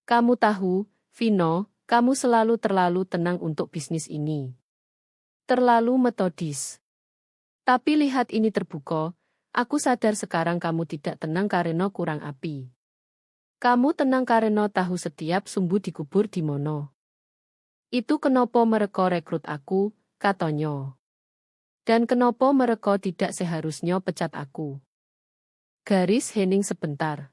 Kamu tahu, Vino, kamu selalu terlalu tenang untuk bisnis ini. Terlalu metodis. Tapi lihat ini terbuka, aku sadar sekarang kamu tidak tenang karena kurang api. Kamu tenang karena tahu setiap sumbu dikubur di mono. Itu kenapa mereka rekrut aku, katanya. Dan kenapa mereka tidak seharusnya pecat aku. Garis hening sebentar.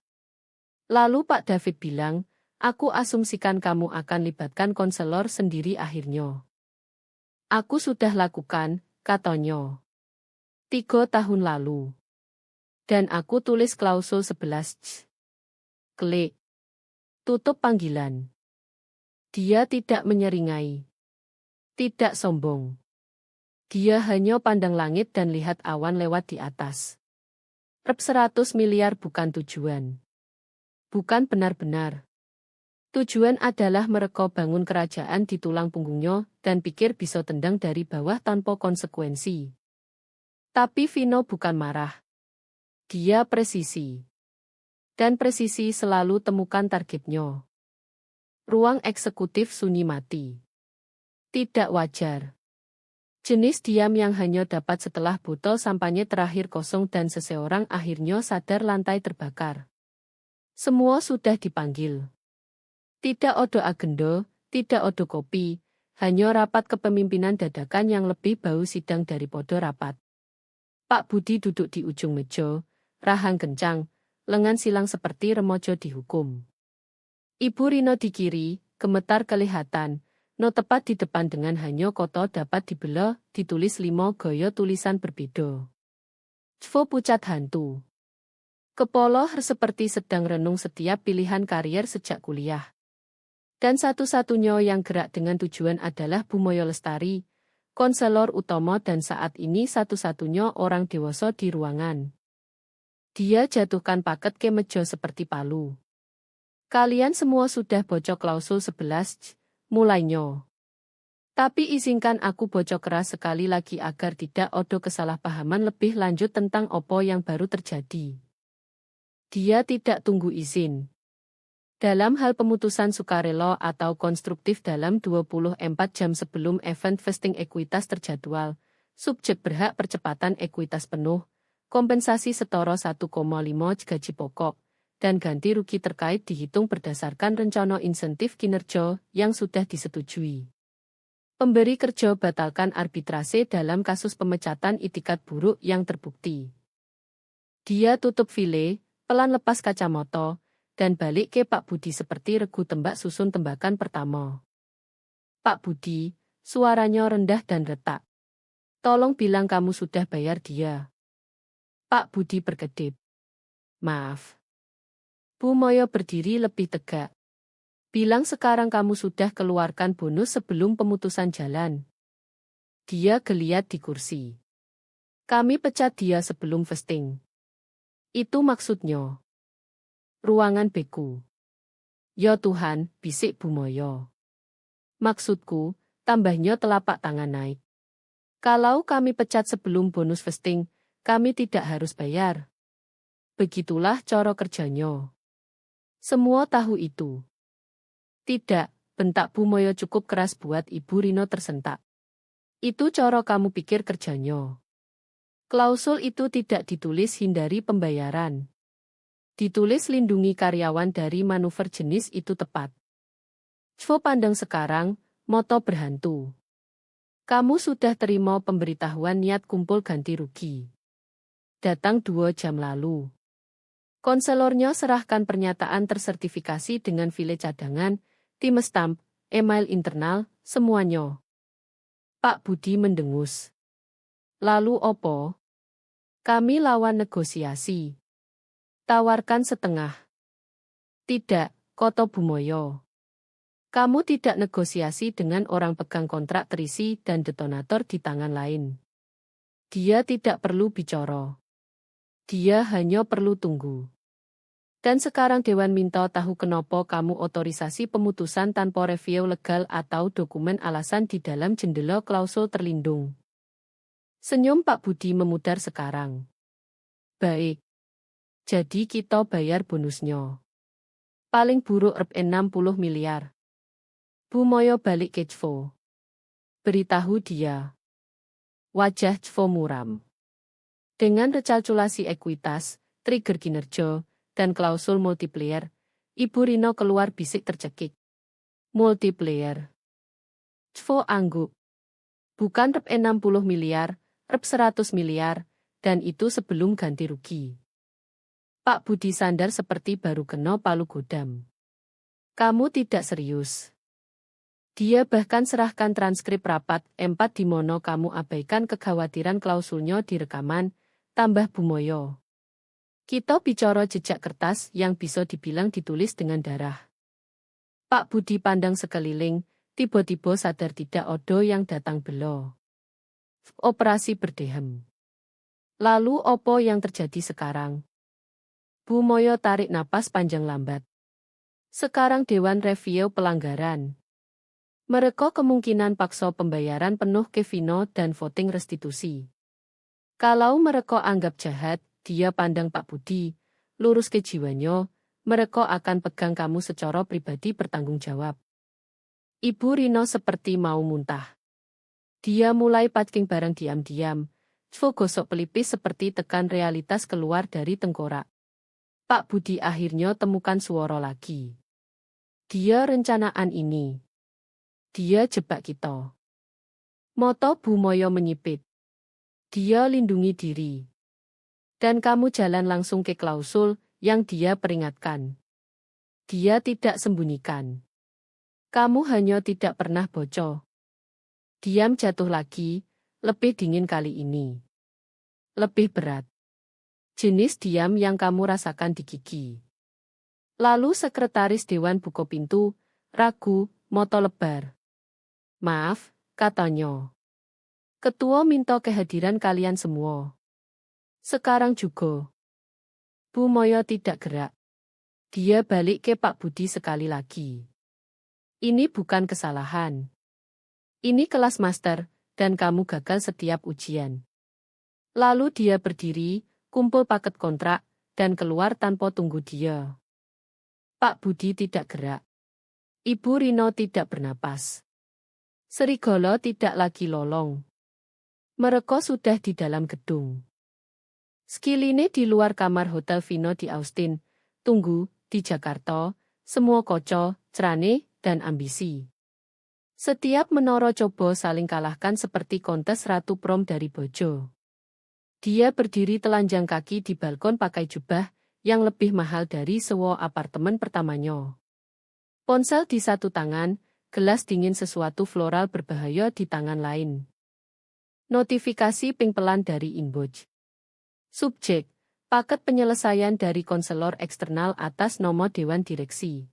Lalu Pak David bilang, aku asumsikan kamu akan libatkan konselor sendiri akhirnya. Aku sudah lakukan, katanya. 3 tahun lalu. Dan aku tulis klausul 11. Klik. Tutup panggilan. Dia tidak menyeringai. Tidak sombong. Dia hanya pandang langit dan lihat awan lewat di atas. Rep 100 miliar bukan tujuan. Bukan benar-benar. Tujuan adalah mereka bangun kerajaan di tulang punggungnya dan pikir bisa tendang dari bawah tanpa konsekuensi. Tapi Vino bukan marah. Dia presisi. Dan presisi selalu temukan targetnya. Ruang eksekutif sunyi mati. Tidak wajar. Jenis diam yang hanya dapat setelah botol sampahnya terakhir kosong dan seseorang akhirnya sadar lantai terbakar. Semua sudah dipanggil. Tidak ada agenda, tidak ada kopi, hanya rapat kepemimpinan dadakan yang lebih bau sidang daripada rapat. Pak Budi duduk di ujung meja, rahang kencang, lengan silang seperti remaja dihukum. Ibu Rino di kiri, gemetar kelihatan, no tepat di depan dengan hanya koto dapat dibelah, ditulis 5 gaya tulisan berbeda. Cvo pucat hantu. Kepala seperti sedang renung setiap pilihan karier sejak kuliah. Dan satu-satunya yang gerak dengan tujuan adalah Bu Moyo Lestari, konselor utama dan saat ini satu-satunya orang dewasa di ruangan. Dia jatuhkan paket ke meja seperti palu. Kalian semua sudah bocok klausul 11, mulainya. Tapi izinkan aku bocok keras sekali lagi agar tidak ada kesalahpahaman lebih lanjut tentang apa yang baru terjadi. Dia tidak tunggu izin. Dalam hal pemutusan sukarela atau konstruktif dalam 24 jam sebelum event vesting ekuitas terjadwal, subjek berhak percepatan ekuitas penuh, kompensasi setara 1,5 gaji pokok, dan ganti rugi terkait dihitung berdasarkan rencana insentif kinerja yang sudah disetujui. Pemberi kerja batalkan arbitrase dalam kasus pemecatan itikat buruk yang terbukti. Dia tutup file, pelan lepas kacamata, dan balik ke Pak Budi seperti regu tembak susun tembakan pertama. Pak Budi, suaranya rendah dan retak. Tolong bilang kamu sudah bayar dia. Pak Budi berkedip. Maaf. Bu Moyo berdiri lebih tegak. Bilang sekarang kamu sudah keluarkan bonus sebelum pemutusan jalan. Dia geliat di kursi. Kami pecat dia sebelum vesting. Itu maksudnya. Ruangan beku. Ya Tuhan, bisik Bu Moyo. Maksudku, tambahnya telapak tangan naik. Kalau kami pecat sebelum bonus vesting, kami tidak harus bayar. Begitulah cara kerjanya. Semua tahu itu. Tidak, bentak Bu Moyo cukup keras buat Ibu Rino tersentak. Itu cara kamu pikir kerjanya. Klausul itu tidak ditulis hindari pembayaran. Ditulis lindungi karyawan dari manuver jenis itu tepat. Cvo pandang sekarang, moto berhantu. Kamu sudah terima pemberitahuan niat kumpul ganti rugi. Datang 2 jam lalu. Konselornya serahkan pernyataan tersertifikasi dengan file cadangan, tim stamp, email internal, semuanya. Pak Budi mendengus. Lalu opo? Kami lawan negosiasi. Tawarkan setengah. Tidak, koto Bu Moyo. Kamu tidak negosiasi dengan orang pegang kontrak terisi dan detonator di tangan lain. Dia tidak perlu bicara. Dia hanya perlu tunggu. Dan sekarang Dewan minta tahu kenapa kamu otorisasi pemutusan tanpa review legal atau dokumen alasan di dalam jendela klausul terlindung. Senyum Pak Budi memudar sekarang. Baik. Jadi kita bayar bonusnya. Paling buruk Rp 60 miliar. Bu Moyo balik ke Cvo. Beritahu dia. Wajah Cvo muram. Dengan recalculasi ekuitas, trigger kinerja, dan klausul multiplier, Ibu Rino keluar bisik tercekik. Multiplier. Cvo angguk. Bukan Rp 60 miliar, Rp 100 miliar, dan itu sebelum ganti rugi. Pak Budi sandar seperti baru kena palu godam. Kamu tidak serius. Dia bahkan serahkan transkrip rapat M4 di mono kamu abaikan kekhawatiran klausulnya di rekaman, tambah Bu Moyo. Kita bicara jejak kertas yang bisa dibilang ditulis dengan darah. Pak Budi pandang sekeliling, tiba-tiba sadar tidak ada yang datang belo. Operasi berdehem. Lalu apa yang terjadi sekarang? Bu Moyo tarik napas panjang lambat. Sekarang Dewan review pelanggaran. Mereka kemungkinan paksa pembayaran penuh ke Vino dan voting restitusi. Kalau mereka anggap jahat, dia pandang Pak Budi, lurus ke jiwanya, mereka akan pegang kamu secara pribadi bertanggung jawab. Ibu Rino seperti mau muntah. Dia mulai packing barang diam-diam, Cvo gosok pelipis seperti tekan realitas keluar dari tengkorak. Pak Budi akhirnya temukan suara lagi. Dia rencanaan ini. Dia jebak kita. Moto Bu Moyo menyipit. Dia lindungi diri. Dan kamu jalan langsung ke klausul yang dia peringatkan. Dia tidak sembunyikan. Kamu hanya tidak pernah bocor. Diam jatuh lagi, lebih dingin kali ini. Lebih berat. Jenis diam yang kamu rasakan di gigi. Lalu sekretaris Dewan buka pintu, ragu, moto lebar. Maaf, katanya. Ketua minta kehadiran kalian semua. Sekarang juga. Bu Moyo tidak gerak. Dia balik ke Pak Budi sekali lagi. Ini bukan kesalahan. Ini kelas master, dan kamu gagal setiap ujian. Lalu dia berdiri, kumpul paket kontrak, dan keluar tanpa tunggu dia. Pak Budi tidak gerak. Ibu Rino tidak bernapas. Serigala tidak lagi lolong. Mereka sudah di dalam gedung. Skiline di luar kamar Hotel Vino di Austin, tunggu, di Jakarta, semua koco, cerane, dan ambisi. Setiap menara coba saling kalahkan seperti kontes Ratu Prom dari Bojo. Dia berdiri telanjang kaki di balkon pakai jubah, yang lebih mahal dari sewa apartemen pertamanya. Ponsel di satu tangan, gelas dingin sesuatu floral berbahaya di tangan lain. Notifikasi ping pelan dari inbox. Subjek, paket penyelesaian dari konselor eksternal atas nomor Dewan Direksi.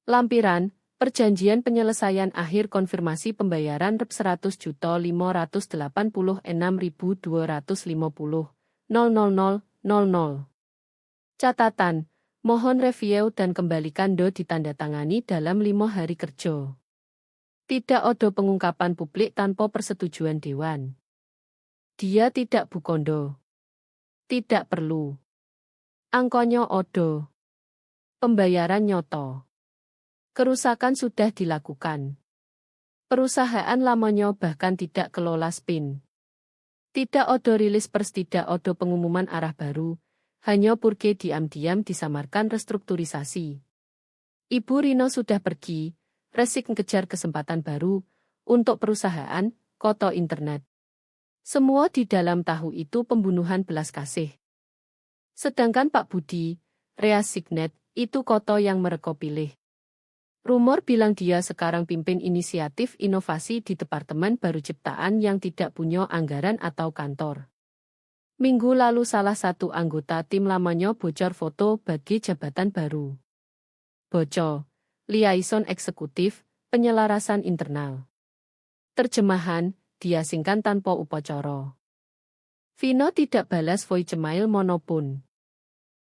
Lampiran, perjanjian penyelesaian akhir konfirmasi pembayaran Rp100.586.250.000. Catatan, mohon review dan kembalikan do ditandatangani dalam 5 hari kerja. Tidak ada pengungkapan publik tanpa persetujuan Dewan. Dia tidak bukondo. Tidak perlu. Angkonya odo. Pembayaran nyoto. Kerusakan sudah dilakukan. Perusahaan lamanya bahkan tidak kelola spin. Tidak odo rilis pers, tidak odo pengumuman arah baru, hanya purge diam-diam disamarkan restrukturisasi. Ibu Rino sudah pergi, resik mengejar kesempatan baru, untuk perusahaan, koto internet. Semua di dalam tahu itu pembunuhan belas kasih. Sedangkan Pak Budi, Reasignet, itu koto yang mereka pilih. Rumor bilang dia sekarang pimpin inisiatif inovasi di Departemen Baru Ciptaan yang tidak punya anggaran atau kantor. Minggu lalu salah satu anggota tim lamanya bocor foto bagi jabatan baru. Bocor, liaison eksekutif, penyelarasan internal. Terjemahan, diasingkan tanpa upacara. Vino tidak balas voicemail monopun.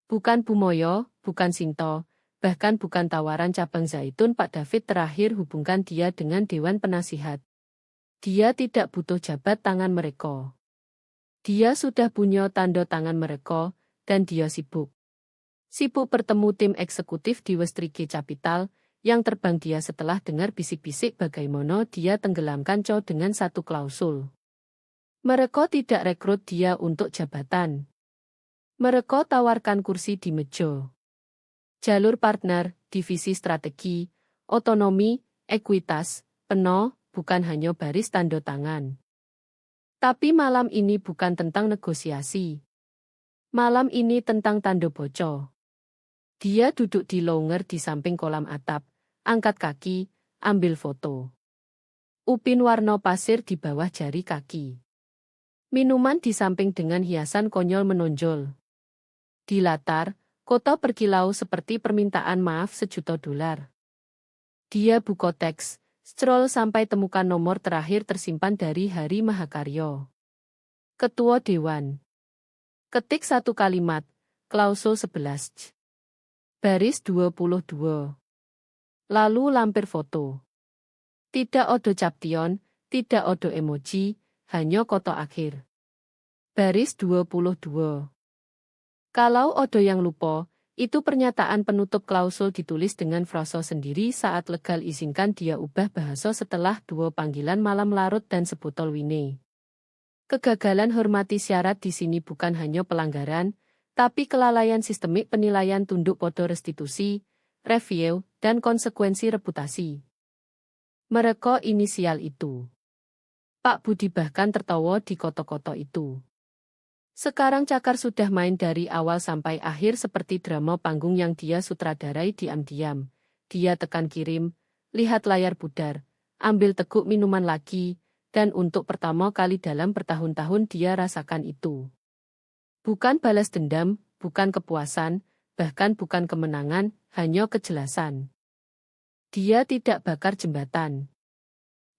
Bukan Bumoyo, bukan Sinto, bahkan bukan tawaran cabang Zaitun Pak David terakhir hubungkan dia dengan Dewan Penasihat. Dia tidak butuh jabat tangan mereka. Dia sudah punya tanda tangan mereka, dan dia sibuk. Sibuk bertemu tim eksekutif di Westrike Capital, yang terbang dia setelah dengar bisik-bisik bagaimana dia tenggelamkan Cho dengan satu klausul. Mereka tidak rekrut dia untuk jabatan. Mereka tawarkan kursi di meja. Jalur partner, divisi strategi, otonomi, ekuitas, penuh, bukan hanya baris tanda tangan. Tapi malam ini bukan tentang negosiasi. Malam ini tentang tanda bocor. Dia duduk di lounge di samping kolam atap, angkat kaki, ambil foto. Upin warna pasir di bawah jari kaki. Minuman di samping dengan hiasan konyol menonjol. Di latar, kota berkilau seperti permintaan maaf $1.000.000. Dia buka teks, scroll sampai temukan nomor terakhir tersimpan dari Hari Mahakarya. Ketua Dewan. Ketik satu kalimat, klausul 11. Baris 22. Lalu lampir foto. Tidak ada caption, tidak ada emoji, hanya kotak akhir. Baris 22. Kalau ada yang lupa, itu pernyataan penutup klausul ditulis dengan frasa sendiri saat legal izinkan dia ubah bahasa setelah 2 panggilan malam larut dan sebotol wine. Kegagalan hormati syarat di sini bukan hanya pelanggaran, tapi kelalaian sistemik penilaian tunduk pada restitusi, review, dan konsekuensi reputasi. Mereka inisial itu. Pak Budi bahkan tertawa di koto-koto itu. Sekarang Cakar sudah main dari awal sampai akhir seperti drama panggung yang dia sutradarai diam-diam. Dia tekan kirim, lihat layar pudar, ambil teguk minuman lagi, dan untuk pertama kali dalam bertahun-tahun dia rasakan itu. Bukan balas dendam, bukan kepuasan, bahkan bukan kemenangan, hanya kejelasan. Dia tidak bakar jembatan.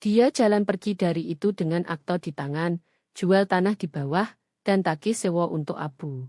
Dia jalan pergi dari itu dengan akta di tangan, jual tanah di bawah, dan tagih sewa untuk abu.